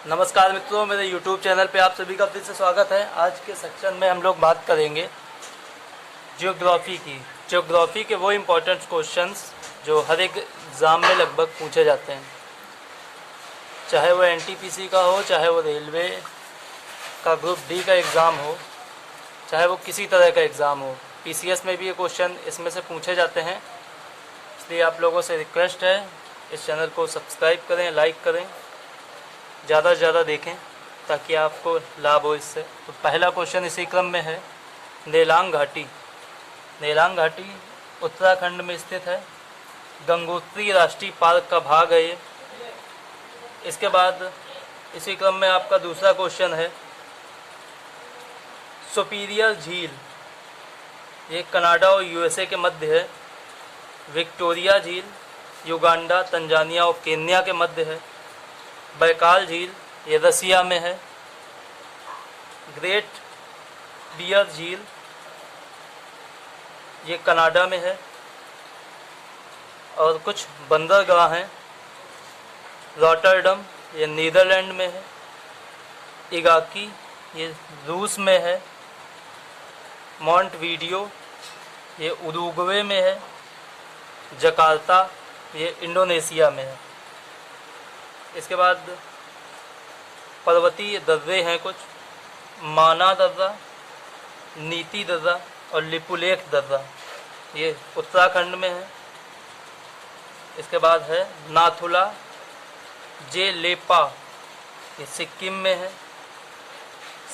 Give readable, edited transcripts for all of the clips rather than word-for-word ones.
नमस्कार मित्रों, मेरे YouTube चैनल पे आप सभी का फिर से स्वागत है। आज के सेक्शन में हम लोग बात करेंगे जियोग्राफी की। जियोग्राफी के वो इम्पोर्टेंट क्वेश्चंस जो हर एक एग्ज़ाम में लगभग पूछे जाते हैं, चाहे वो NTPC का हो, चाहे वो रेलवे का ग्रुप डी का एग्ज़ाम हो, चाहे वो किसी तरह का एग्ज़ाम हो। PCS में भी ये क्वेश्चन इसमें से पूछे जाते हैं। इसलिए आप लोगों से रिक्वेस्ट है, इस चैनल को सब्सक्राइब करें, लाइक करें, ज़्यादा से ज़्यादा देखें ताकि आपको लाभ हो इससे। तो पहला क्वेश्चन इसी क्रम में है, नेलांग घाटी। नेलांग घाटी उत्तराखंड में स्थित है, गंगोत्री राष्ट्रीय पार्क का भाग है ये। इसके बाद इसी क्रम में आपका दूसरा क्वेश्चन है, सुपीरियर झील, ये कनाडा और USA के मध्य है। विक्टोरिया झील युगांडा, तंजानिया और केन्या के मध्य है। बैकाल झील ये रसिया में है। ग्रेट बियर झील ये कनाडा में है। और कुछ बंदरगाह हैं, रॉटरडम ये नीदरलैंड में है। इगाकी ये रूस में है। मॉन्टवीडियो ये उरुग्वे में है। जकार्ता ये इंडोनेशिया में है। इसके बाद पर्वतीय दर्रे हैं कुछ, माना दर्रा, नीति दर्रा और लिपुलेख दर्रा, ये उत्तराखंड में है। इसके बाद है नाथुला जे लेपा, ये सिक्किम में है।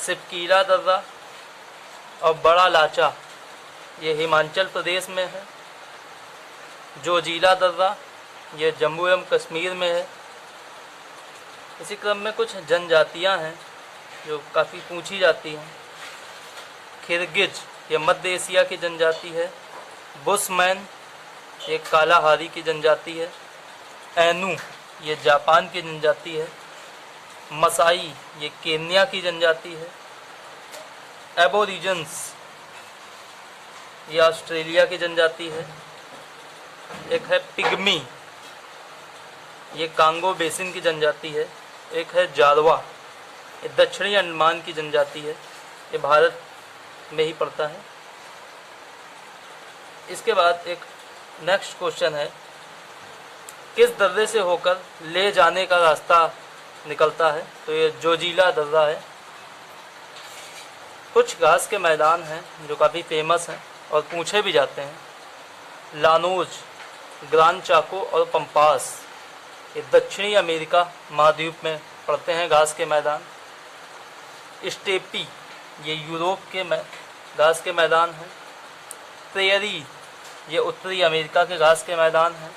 सिपकीला दर्रा और बड़ा लाचा ये हिमाचल प्रदेश में है। जोजिला दर्रा ये जम्मू एवं कश्मीर में है। इसी क्रम में कुछ जनजातियां हैं जो काफ़ी पूछी जाती हैं। किर्गिज ये मध्य एशिया की जनजाति है। बुशमैन ये कालाहारी की जनजाति है। एनू ये जापान की जनजाति है। मसाई ये केन्या की जनजाति है। एबोरिजन्स ये ऑस्ट्रेलिया की जनजाति है। एक है पिग्मी, ये कांगो बेसिन की जनजाति है। एक है जारवा, ये दक्षिणी अंडमान की जनजाति है, ये भारत में ही पड़ता है। इसके बाद एक नेक्स्ट क्वेश्चन है, किस दर्रे से होकर ले जाने का रास्ता निकलता है? तो ये जोजिला दर्रा है। कुछ घास के मैदान हैं जो काफ़ी फेमस हैं और पूछे भी जाते हैं। लानोज, ग्रांड चाको और पंपास ये दक्षिणी अमेरिका महाद्वीप में पड़ते हैं घास के मैदान। स्टेपी ये यूरोप के घास के मैदान हैं। प्रेयरी ये उत्तरी अमेरिका के घास के मैदान हैं।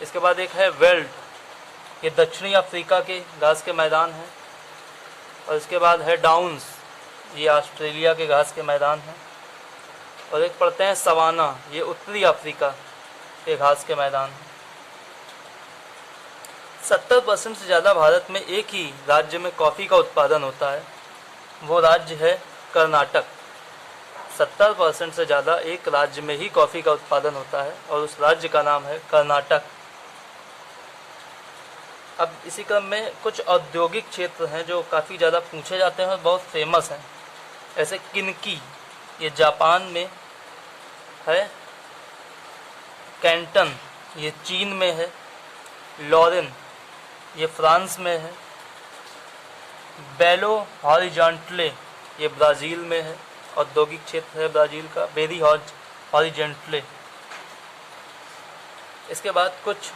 इसके बाद एक है वेल्ड, ये दक्षिणी अफ्रीका के घास के मैदान हैं। और इसके बाद है डाउन्स, ये ऑस्ट्रेलिया के घास के मैदान हैं। और एक पड़ते हैं सवाना, ये उत्तरी अफ्रीका के घास के मैदान हैं। 70% से ज़्यादा भारत में एक ही राज्य में कॉफ़ी का उत्पादन होता है, वो राज्य है कर्नाटक। 70% से ज़्यादा एक राज्य में ही कॉफ़ी का उत्पादन होता है और उस राज्य का नाम है कर्नाटक। अब इसी क्रम में कुछ औद्योगिक क्षेत्र हैं जो काफ़ी ज़्यादा पूछे जाते हैं और बहुत फेमस हैं। ऐसे किनकी ये जापान में है। कैंटन ये चीन में है। लॉरेन ये फ्रांस में है। बेलो हॉरिजॉन्टले ये ब्राज़ील में है, औद्योगिक क्षेत्र है ब्राज़ील का, बेरी हॉरिजॉन्टले। इसके बाद कुछ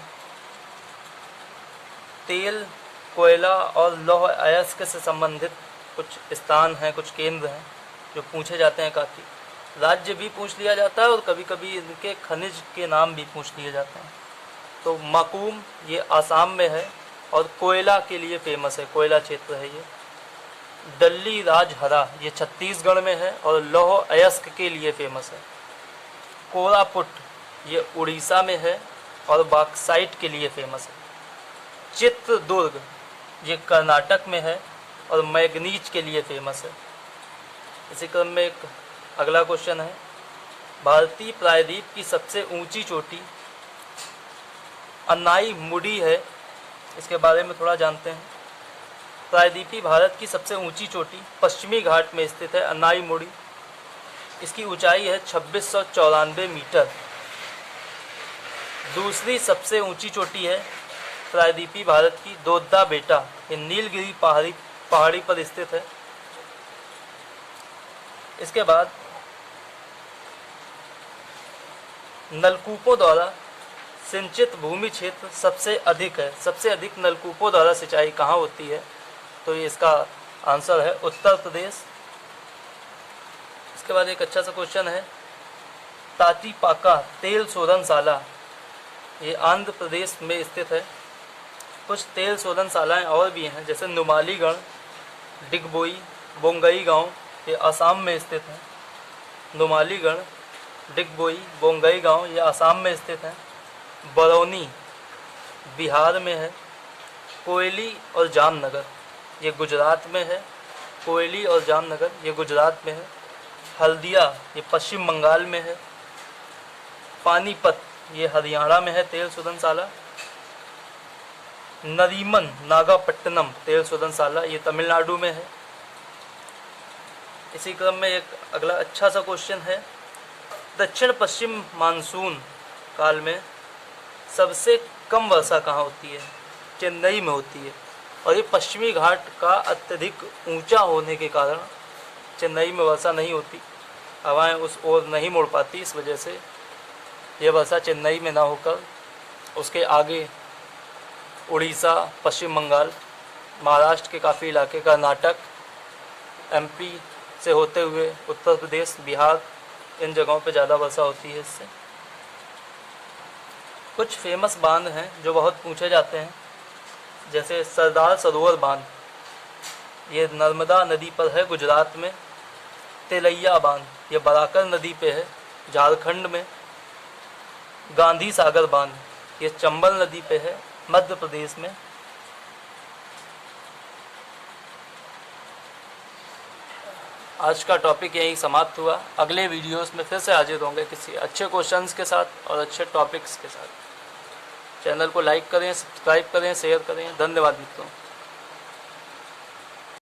तेल, कोयला और लौह अयस्क से संबंधित कुछ स्थान हैं, कुछ केंद्र हैं जो पूछे जाते हैं काफ़ी। राज्य भी पूछ लिया जाता है और कभी कभी इनके खनिज के नाम भी पूछ लिए जाते हैं। तो माकूम ये आसाम में है और कोयला के लिए फेमस है, कोयला क्षेत्र है ये। दल्ली राजहरा ये छत्तीसगढ़ में है और लौह अयस्क के लिए फेमस है। कोरापुट ये उड़ीसा में है और बॉक्साइट के लिए फेमस है। चित्रदुर्ग ये कर्नाटक में है और मैग्नीज के लिए फेमस है। इसी क्रम में एक अगला क्वेश्चन है, भारतीय प्रायद्वीप की सबसे ऊंची चोटी अनाई मुडी है, इसके बारे में थोड़ा जानते हैं। प्रायद्वीपी भारत की सबसे ऊंची चोटी पश्चिमी घाट में स्थित है, अनाईमुड़ी। इसकी ऊंचाई है 2694 मीटर। दूसरी सबसे ऊंची चोटी है प्रायद्वीपी भारत की दोद्दा बेटा, ये नीलगिरी पहाड़ी पर स्थित है। इसके बाद नलकूपों द्वारा सिंचित भूमि क्षेत्र सबसे अधिक है। सबसे अधिक नलकूपों द्वारा सिंचाई कहाँ होती है? तो ये इसका आंसर है उत्तर प्रदेश। इसके बाद एक अच्छा सा क्वेश्चन है, ताटीपाका तेल शोधनशाला ये आंध्र प्रदेश में स्थित है। कुछ तेल शोधनशालाएँ और भी हैं, जैसे नुमालीगढ़, डिगबोई, बोंगईगांव, ये असम में स्थित है। नुमालीगढ़, डिगबोई, बोंगईगांव ये असम में स्थित है। बरौनी बिहार में है। कोयली और जामनगर ये गुजरात में है। कोयली और जामनगर ये गुजरात में है। हल्दिया ये पश्चिम बंगाल में है। पानीपत ये हरियाणा में है तेल शोधनशाला। नरीमन नागापट्टनम तेल शोधनशाला ये तमिलनाडु में है। इसी क्रम में एक अगला अच्छा सा क्वेश्चन है, दक्षिण पश्चिम मानसून काल में सबसे कम वर्षा कहाँ होती है? चेन्नई में होती है। और ये पश्चिमी घाट का अत्यधिक ऊंचा होने के कारण चेन्नई में वर्षा नहीं होती, हवाएं उस ओर नहीं मुड़ पाती। इस वजह से यह वर्षा चेन्नई में ना होकर उसके आगे उड़ीसा, पश्चिम बंगाल, महाराष्ट्र के काफ़ी इलाके, कर्नाटक, एमपी से होते हुए उत्तर प्रदेश, बिहार, इन जगहों पे ज़्यादा वर्षा होती है। इससे कुछ फेमस बांध हैं जो बहुत पूछे जाते हैं, जैसे सरदार सरोवर बांध ये नर्मदा नदी पर है गुजरात में। तेलैया बांध ये बराकर नदी पे है झारखंड में। गांधी सागर बांध ये चंबल नदी पे है मध्य प्रदेश में। आज का टॉपिक यहीं समाप्त हुआ। अगले वीडियोस में फिर से हाजिर होंगे किसी अच्छे क्वेश्चंस के साथ और अच्छे टॉपिक्स के साथ। चैनल को लाइक करें, सब्सक्राइब करें, शेयर करें। धन्यवाद मित्रों।